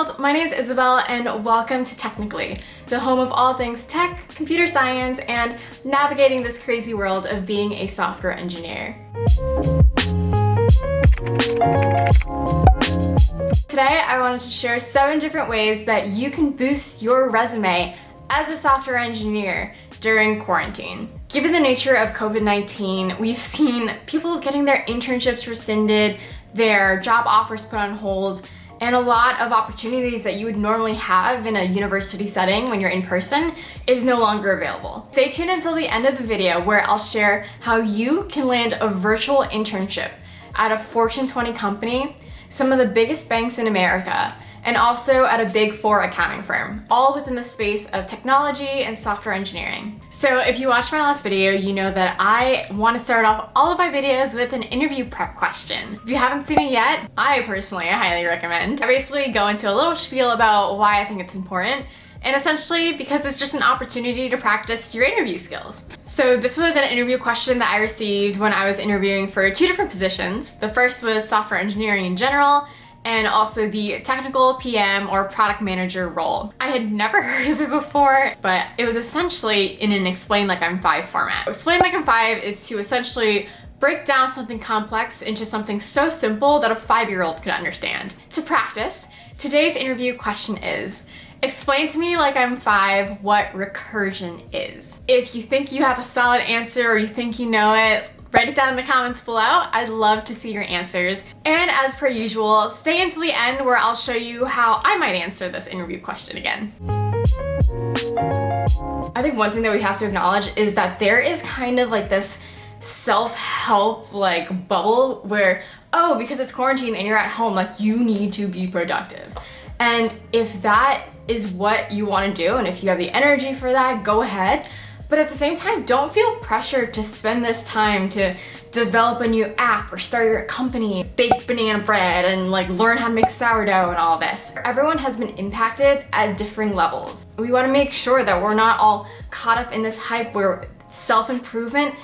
world, my name is Isabel and welcome to Technically, the home of all things tech, computer science, and navigating this crazy world of being a software engineer. Today, I wanted to share 7 different ways that you can boost your resume as a software engineer during quarantine. Given the nature of COVID-19, we've seen people getting their internships rescinded, their job offers put on hold, and a lot of opportunities that you would normally have in a university setting when you're in person is no longer available. Stay tuned until the end of the video where I'll share how you can land a virtual internship at a Fortune 20 company, some of the biggest banks in America, and also at a Big 4 accounting firm, all within the space of technology and software engineering. So if you watched my last video, you know that I want to start off all of my videos with an interview prep question. If you haven't seen it yet, I personally highly recommend. I basically go into a little spiel about why I think it's important, and essentially because it's just an opportunity to practice your interview skills. So this was an interview question that I received when I was interviewing for 2 different positions. The first was software engineering in general, and also the technical PM or product manager role. I had never heard of it before, but it was essentially in an Explain Like I'm 5 format. Explain Like I'm 5 is to essentially break down something complex into something so simple that a 5-year-old could understand. To practice, today's interview question is, explain to me like I'm 5 what recursion is. If you think you have a solid answer or you think you know it, write it down in the comments below. I'd love to see your answers. And as per usual, stay until the end where I'll show you how I might answer this interview question again. I think one thing that we have to acknowledge is that there is kind of like this self-help like bubble where, oh, because it's quarantine and you're at home, like you need to be productive. And if that is what you want to do and if you have the energy for that, go ahead. But at the same time, don't feel pressured to spend this time to develop a new app or start your company, bake banana bread, and like learn how to make sourdough and all this. Everyone has been impacted at differing levels. We want to make sure that we're not all caught up in this hype where self-improvement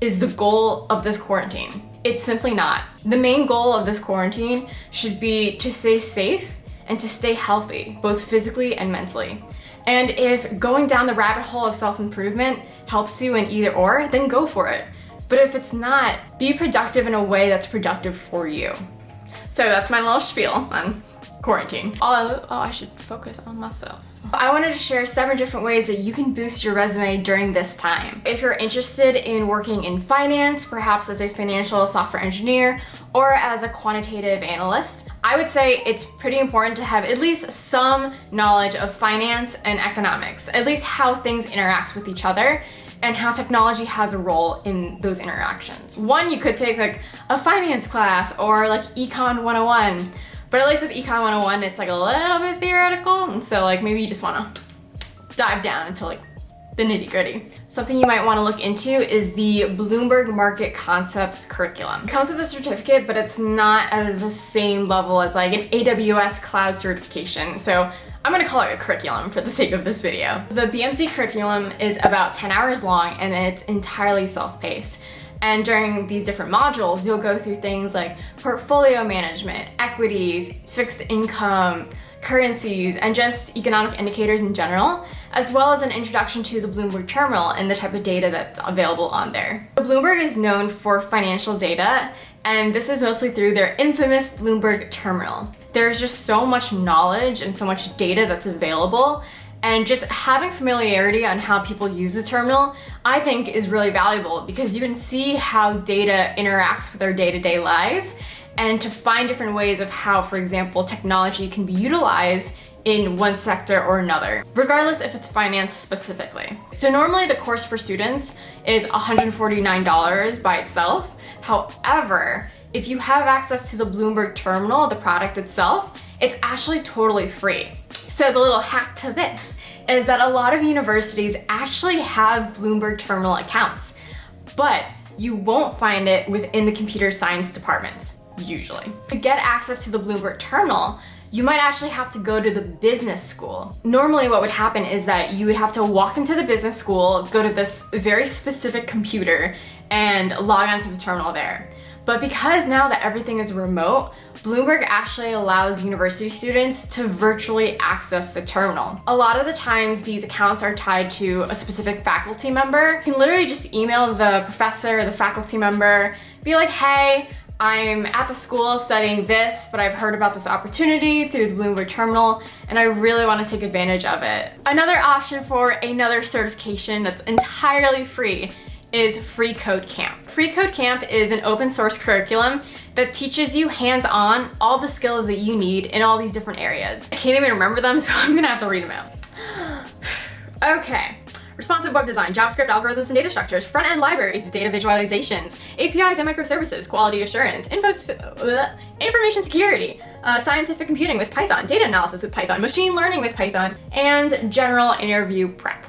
is the goal of this quarantine. It's simply not. The main goal of this quarantine should be to stay safe and to stay healthy, both physically and mentally. And if going down the rabbit hole of self-improvement helps you in either or, then go for it. But if it's not, be productive in a way that's productive for you. So that's my little spiel on quarantine. Oh, I should focus on myself. I wanted to share 7 different ways that you can boost your resume during this time. If you're interested in working in finance, perhaps as a financial software engineer or as a quantitative analyst, I would say it's pretty important to have at least some knowledge of finance and economics, at least how things interact with each other and how technology has a role in those interactions. One, you could take like a finance class or like Econ 101. But at least with Econ 101, it's like a little bit theoretical, and so like maybe you just want to dive down into like the nitty-gritty. Something you might want to look into is the Bloomberg Market Concepts curriculum. It comes with a certificate, but it's not at the same level as like an AWS cloud certification. So I'm gonna call it a curriculum for the sake of this video. The BMC curriculum is about 10 hours long and it's entirely self-paced. And during these different modules, you'll go through things like portfolio management, equities, fixed income, currencies, and just economic indicators in general, as well as an introduction to the Bloomberg terminal and the type of data that's available on there. So Bloomberg is known for financial data, and this is mostly through their infamous Bloomberg terminal. There's just so much knowledge and so much data that's available, and just having familiarity on how people use the terminal, I think is really valuable because you can see how data interacts with our day-to-day lives and to find different ways of how, for example, technology can be utilized in one sector or another, regardless if it's finance specifically. So normally the course for students is $149 by itself. However, if you have access to the Bloomberg terminal, the product itself, it's actually totally free. So the little hack to this is that a lot of universities actually have Bloomberg terminal accounts, but you won't find it within the computer science departments, usually. To get access to the Bloomberg terminal, you might actually have to go to the business school. Normally what would happen is that you would have to walk into the business school, go to this very specific computer, and log onto the terminal there. But because now that everything is remote, Bloomberg actually allows university students to virtually access the terminal. A lot of the times these accounts are tied to a specific faculty member. You can literally just email the professor, the faculty member, be like, hey, I'm at the school studying this, but I've heard about this opportunity through the Bloomberg terminal, and I really want to take advantage of it. Another option for another certification that's entirely free is Free Code Camp. Free Code Camp is an open source curriculum that teaches you hands-on all the skills that you need in all these different areas. I can't even remember them, so I'm gonna have to read them out. Okay. Responsive web design, JavaScript algorithms and data structures, front-end libraries, data visualizations, APIs and microservices, quality assurance, information security, scientific computing with Python, data analysis with Python, machine learning with Python, and general interview prep.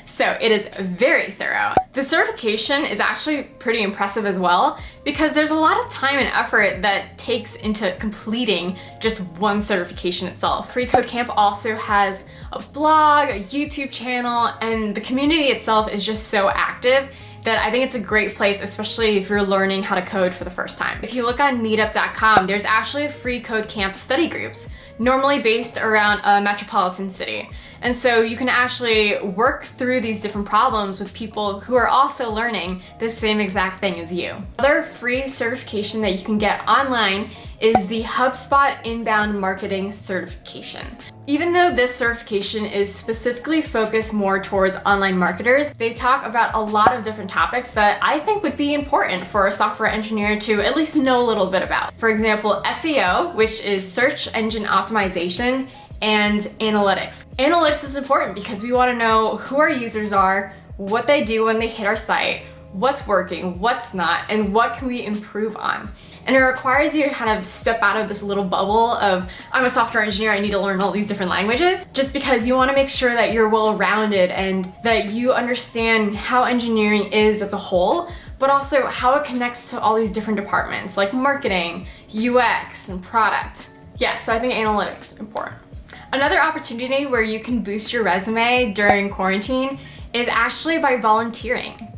So it is very thorough. The certification is actually pretty impressive as well because there's a lot of time and effort that takes into completing just one certification itself. Free Code Camp also has a blog, a YouTube channel, and the community itself is just so active that I think it's a great place, especially if you're learning how to code for the first time. If you look on meetup.com, there's actually Free Code Camp study groups, normally based around a metropolitan city. And so you can actually work through these different problems with people who are also learning the same exact thing as you. Another free certification that you can get online is the Hubspot Inbound Marketing Certification. Even though this certification is specifically focused more towards online marketers, they talk about a lot of different topics that I think would be important for a software engineer to at least know a little bit about. For example, SEO, which is search engine optimization, and analytics. Analytics is important because we want to know who our users are, what they do when they hit our site, what's working, what's not, and what can we improve on. And it requires you to kind of step out of this little bubble of, I'm a software engineer, I need to learn all these different languages, just because you want to make sure that you're well-rounded and that you understand how engineering is as a whole, but also how it connects to all these different departments like marketing, UX, and product. Yeah, so I think analytics is important. Another opportunity where you can boost your resume during quarantine is actually by volunteering.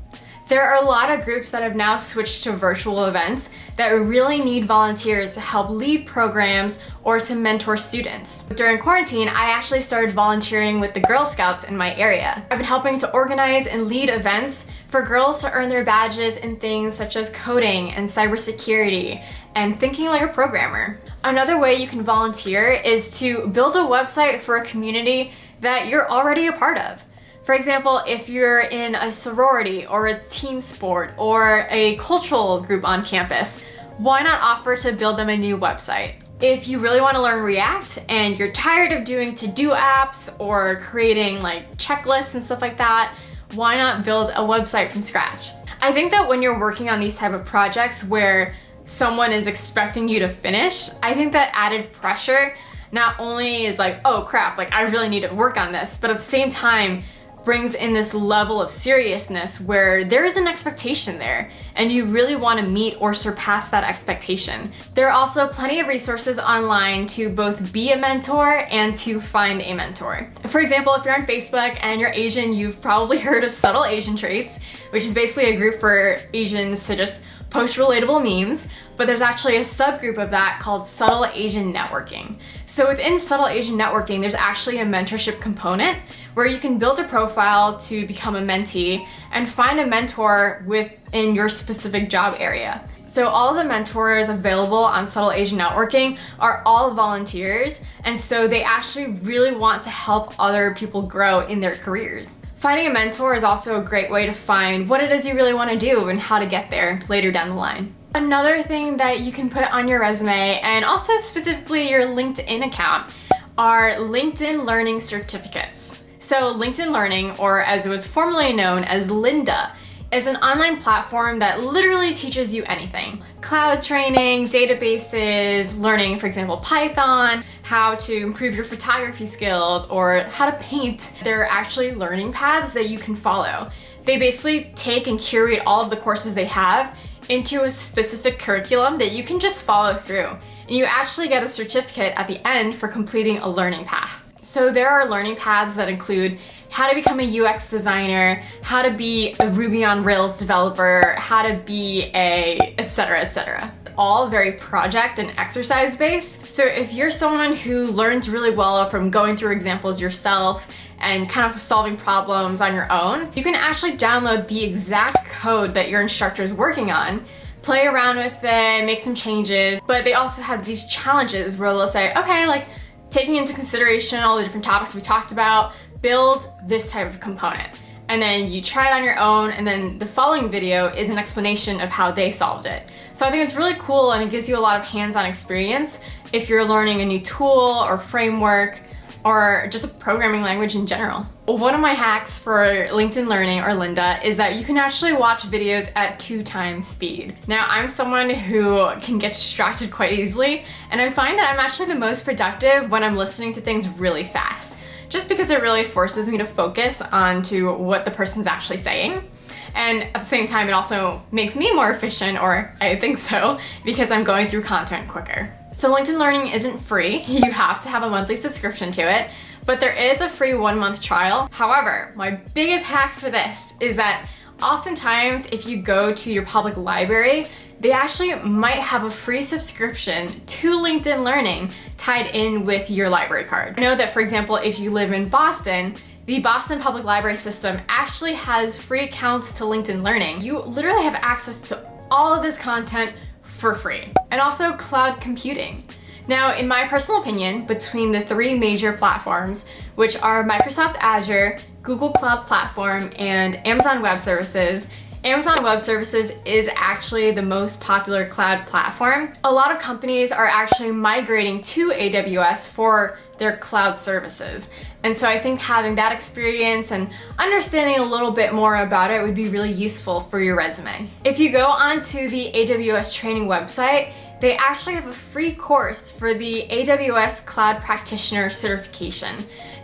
There are a lot of groups that have now switched to virtual events that really need volunteers to help lead programs or to mentor students. During quarantine, I actually started volunteering with the Girl Scouts in my area. I've been helping to organize and lead events for girls to earn their badges in things such as coding and cybersecurity and thinking like a programmer. Another way you can volunteer is to build a website for a community that you're already a part of. For example, if you're in a sorority or a team sport or a cultural group on campus, why not offer to build them a new website? If you really want to learn React and you're tired of doing to-do apps or creating like checklists and stuff like that, why not build a website from scratch? I think that when you're working on these type of projects where someone is expecting you to finish, I think that added pressure not only is like, oh crap, like I really need to work on this, but at the same time brings in this level of seriousness where there is an expectation there and you really want to meet or surpass that expectation. There are also plenty of resources online to both be a mentor and to find a mentor. For example, if you're on Facebook and you're Asian, you've probably heard of Subtle Asian Traits, which is basically a group for Asians to just post relatable memes, but there's actually a subgroup of that called Subtle Asian Networking. So within Subtle Asian Networking, there's actually a mentorship component where you can build a profile to become a mentee and find a mentor within your specific job area. So all of the mentors available on Subtle Asian Networking are all volunteers, and so they actually really want to help other people grow in their careers. Finding a mentor is also a great way to find what it is you really want to do and how to get there later down the line. Another thing that you can put on your resume, and also specifically your LinkedIn account, are LinkedIn Learning certificates. So LinkedIn Learning, or as it was formerly known as Lynda, is an online platform that literally teaches you anything. Cloud training, databases, learning, for example, Python, how to improve your photography skills, or how to paint. There are actually learning paths that you can follow. They basically take and curate all of the courses they have into a specific curriculum that you can just follow through. And you actually get a certificate at the end for completing a learning path. So there are learning paths that include how to become a UX designer, how to be a Ruby on Rails developer, how to be a etc, etc. All very project and exercise based. So if you're someone who learns really well from going through examples yourself and kind of solving problems on your own, you can actually download the exact code that your instructor is working on, play around with it, make some changes, but they also have these challenges where they'll say, okay, like taking into consideration all the different topics we talked about, build this type of component. And then you try it on your own, and then the following video is an explanation of how they solved it. So I think it's really cool, and it gives you a lot of hands-on experience if you're learning a new tool or framework or just a programming language in general. One of my hacks for LinkedIn Learning, or Linda, is that you can actually watch videos at 2x speed. Now, I'm someone who can get distracted quite easily, and I find that I'm actually the most productive when I'm listening to things really fast, just because it really forces me to focus onto what the person's actually saying. And at the same time, it also makes me more efficient, or I think so, because I'm going through content quicker. So LinkedIn Learning isn't free. You have to have a monthly subscription to it, but there is a free 1-month trial. However, my biggest hack for this is that oftentimes if you go to your public library, they actually might have a free subscription to LinkedIn Learning tied in with your library card. I know that, for example, if you live in Boston, the Boston Public Library System actually has free accounts to LinkedIn Learning. You literally have access to all of this content for free. And also cloud computing. Now, in my personal opinion, between the 3 major platforms, which are Microsoft Azure, Google Cloud Platform, and Amazon Web Services, Amazon Web Services is actually the most popular cloud platform. A lot of companies are actually migrating to AWS for their cloud services. And so I think having that experience and understanding a little bit more about it would be really useful for your resume. If you go onto the AWS training website, they actually have a free course for the AWS Cloud Practitioner certification.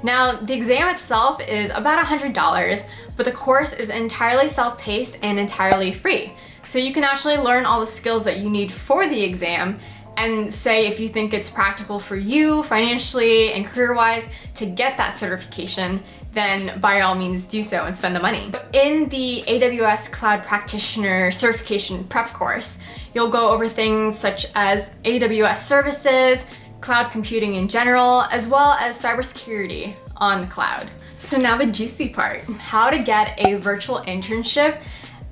Now, the exam itself is about $100, but the course is entirely self-paced and entirely free. So you can actually learn all the skills that you need for the exam and say if you think it's practical for you financially and career-wise to get that certification, then by all means do so and spend the money. In the AWS Cloud Practitioner certification prep course, you'll go over things such as AWS services, cloud computing in general, as well as cybersecurity on the cloud. So now the juicy part, how to get a virtual internship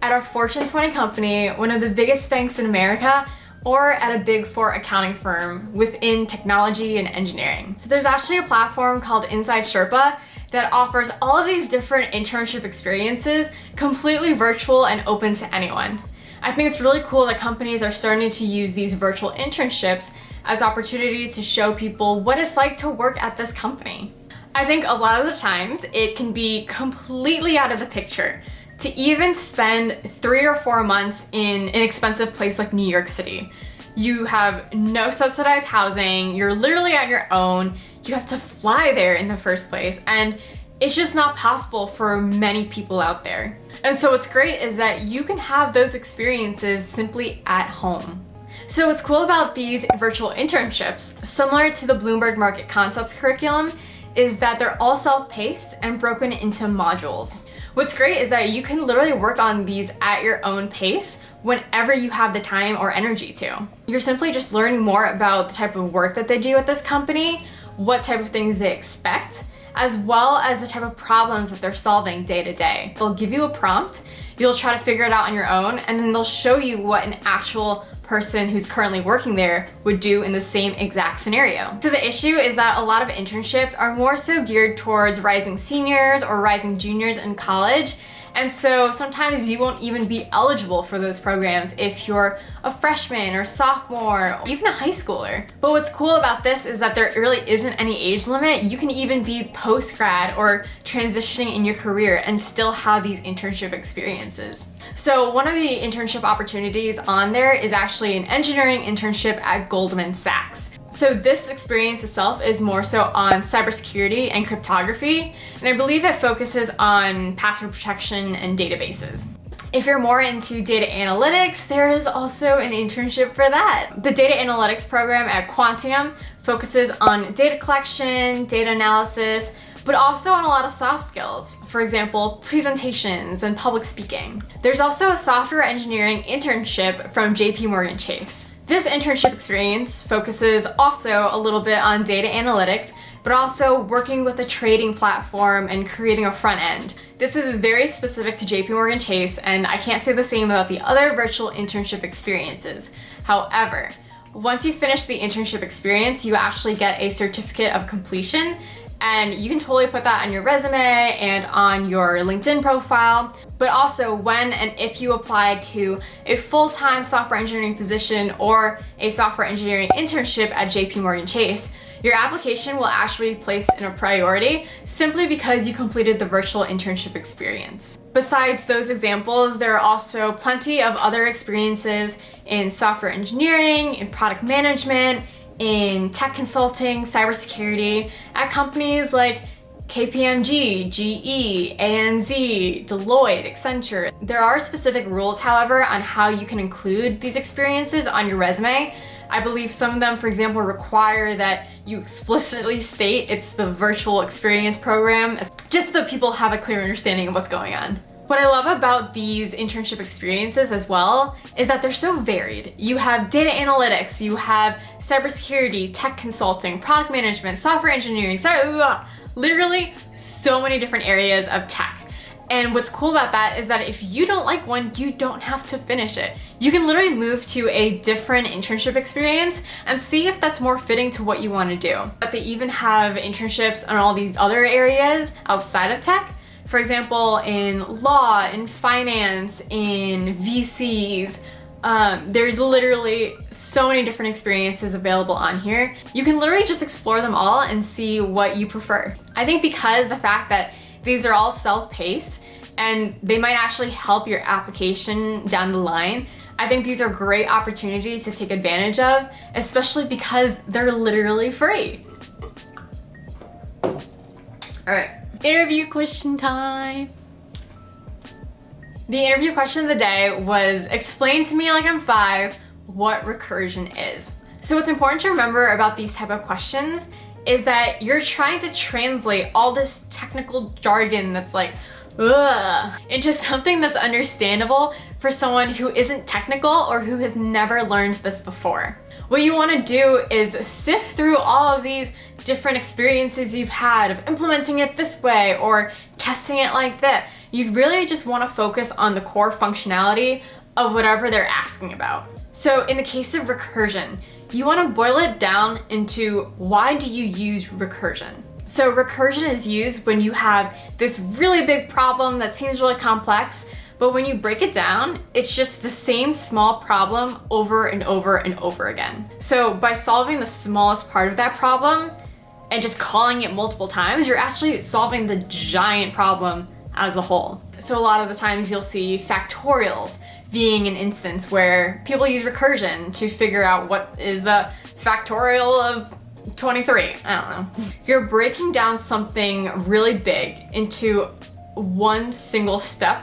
at a Fortune 20 company, one of the biggest banks in America, or at a Big 4 accounting firm within technology and engineering. So there's actually a platform called Inside Sherpa that offers all of these different internship experiences completely virtual and open to anyone. I think it's really cool that companies are starting to use these virtual internships as opportunities to show people what it's like to work at this company. I think a lot of the times it can be completely out of the picture to even spend 3 or 4 months in an expensive place like New York City. You have no subsidized housing, you're literally on your own, you have to fly there in the first place, and it's just not possible for many people out there. And so what's great is that you can have those experiences simply at home. So what's cool about these virtual internships, similar to the Bloomberg Market Concepts curriculum, is that they're all self-paced and broken into modules. What's great is that you can literally work on these at your own pace whenever you have the time or energy to. You're simply just learning more about the type of work that they do at this company, what type of things they expect, as well as the type of problems that they're solving day to day. They'll give you a prompt, you'll try to figure it out on your own, and then they'll show you what an actual person who's currently working there would do in the same exact scenario. So the issue is that a lot of internships are more so geared towards rising seniors or rising juniors in college, and so sometimes you won't even be eligible for those programs if you're a freshman or sophomore or even a high schooler. But what's cool about this is that there really isn't any age limit. You can even be post-grad or transitioning in your career and still have these internship experiences. So one of the internship opportunities on there is actually an engineering internship at Goldman Sachs. So this experience itself is more so on cybersecurity and cryptography, and I believe it focuses on password protection and databases. If you're more into data analytics, there is also an internship for that. The data analytics program at Quantium focuses on data collection, data analysis, but also on a lot of soft skills. For example, presentations and public speaking. There's also a software engineering internship from JP Chase. This internship experience focuses also a little bit on data analytics, but also working with a trading platform and creating a front end. This is very specific to JP Chase, and I can't say the same about the other virtual internship experiences. However, once you finish the internship experience, you actually get a certificate of completion, and you can totally put that on your resume and on your LinkedIn profile. But also when and if you apply to a full-time software engineering position or a software engineering internship at JP Chase, your application will actually be placed in a priority simply because you completed the virtual internship experience. Besides those examples, there are also plenty of other experiences in software engineering, in product management, in tech consulting, cybersecurity, at companies like KPMG, GE, ANZ, Deloitte, Accenture. There are specific rules, however, on how you can include these experiences on your resume. I believe some of them, for example, require that you explicitly state it's the virtual experience program, just so that people have a clear understanding of what's going on. What I love about these internship experiences as well is that they're so varied. You have data analytics, you have cybersecurity, tech consulting, product management, software engineering, literally so many different areas of tech. And what's cool about that is that if you don't like one, you don't have to finish it. You can literally move to a different internship experience and see if that's more fitting to what you want to do. But they even have internships on all these other areas outside of tech. For example, in law, in finance, in VCs, there's literally so many different experiences available on here. You can literally just explore them all and see what you prefer. I think because the fact that these are all self-paced and they might actually help your application down the line, I think these are great opportunities to take advantage of, especially because they're literally free. All right. Interview question time. The interview question of the day was, explain to me like I'm 5 what recursion is. So what's important to remember about these type of questions is that you're trying to translate all this technical jargon that's like, ugh, into something that's understandable for someone who isn't technical or who has never learned this before. What you want to do is sift through all of these different experiences you've had of implementing it this way or testing it like that. You really just want to focus on the core functionality of whatever they're asking about. So in the case of recursion, you want to boil it down into why do you use recursion? So recursion is used when you have this really big problem that seems really complex, but when you break it down, it's just the same small problem over and over and over again. So by solving the smallest part of that problem and just calling it multiple times, you're actually solving the giant problem as a whole. So a lot of the times you'll see factorials being an instance where people use recursion to figure out what is the factorial of 23. I don't know. You're breaking down something really big into one single step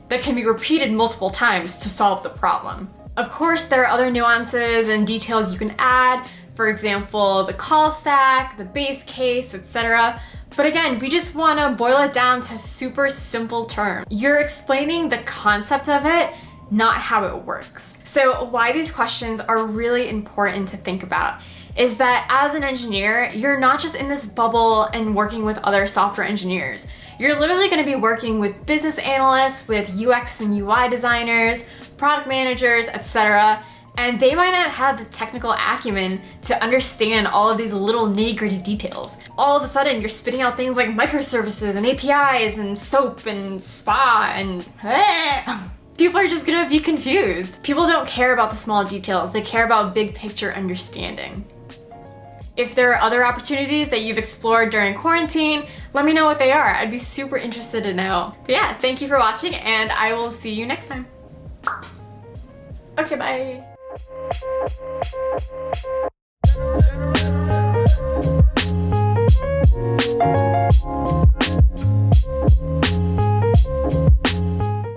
that can be repeated multiple times to solve the problem. Of course, there are other nuances and details you can add, for example, the call stack, the base case, etc. But again, we just want to boil it down to super simple terms. You're explaining the concept of it, not how it works. So why these questions are really important to think about is that as an engineer, you're not just in this bubble and working with other software engineers. You're literally going to be working with business analysts, with UX and UI designers, product managers, etc. And they might not have the technical acumen to understand all of these little nitty-gritty details. All of a sudden, you're spitting out things like microservices and APIs and SOAP and SPA and people are just gonna be confused. People don't care about the small details. They care about big picture understanding. If there are other opportunities that you've explored during quarantine, let me know what they are. I'd be super interested to know. But yeah, thank you for watching and I will see you next time. Okay, bye.